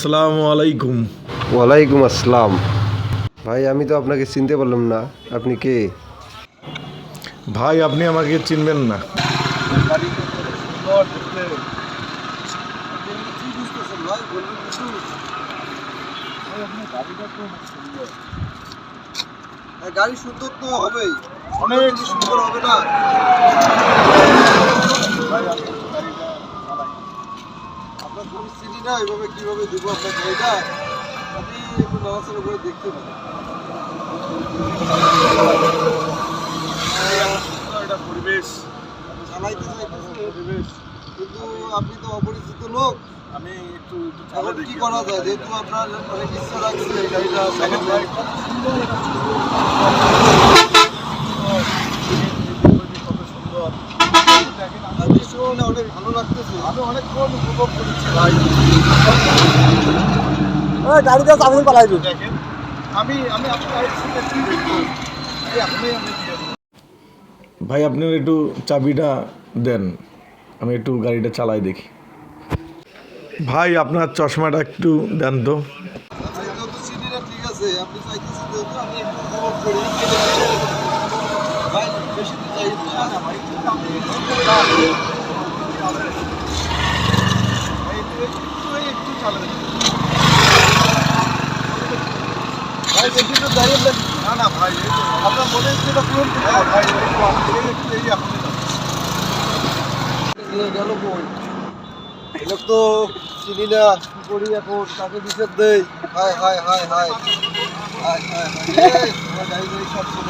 আসসালামু আলাইকুম। ওয়ালাইকুম আসসালাম। ভাই আমি তো আপনাকে চিনতে পারলাম না, আপনি কে? ভাই আপনি আমাকে চিনবেন না। গাড়ি সুন্দর তো হবেই, অনেক সুন্দর হবে না? আপনার কোনো চিনি না, এভাবে কিভাবে দেবো আপনার গাড়িটা? আপনি একটু নড়াচড়া করে দেখতে পারেন। পরিবেশ চালাইতে চাইতেছে, কিন্তু আপনি তো অপরিচিত লোক। আমি একটু এখন কি করা যায়, যেহেতু আপনার অনেক ইচ্ছা রাখছে এই গাড়িটা চালাতে। দৃশ্যগুলো অনেক ভালো লাগতেছে, আমি অনেকক্ষণ উপভোগ করেছি ভাই। গাড়িটা চাবি পালাই দেখেন, আমি আপনার ভাই আপনি একটু চাবিটা দেন, আমি একটু গাড়িটা চালাই দেখি। ভাই আপনার চশমাটা একটু দেন তো। যেহেতু চিনিটা ঠিক আছে, আপনি চাইতেছেন যেহেতু আমি একটু উপভোগ করি। ভাই বেশি তো চাই না ভাই, একটু চালাবেন ভাই, বেশি তো দাঁড়িয়ে না। না ভাই, আপনার মনে হচ্ছে এটা পূরণ করতে হবে ভাই। একটু এই এখনই গেল বই, লোক তো চিনি না, কি করি এখন, তাকে বিচার দেই। হায় হায় হায় হায় হায় হায় হায়, গাড়ি গাড়ি সব চলে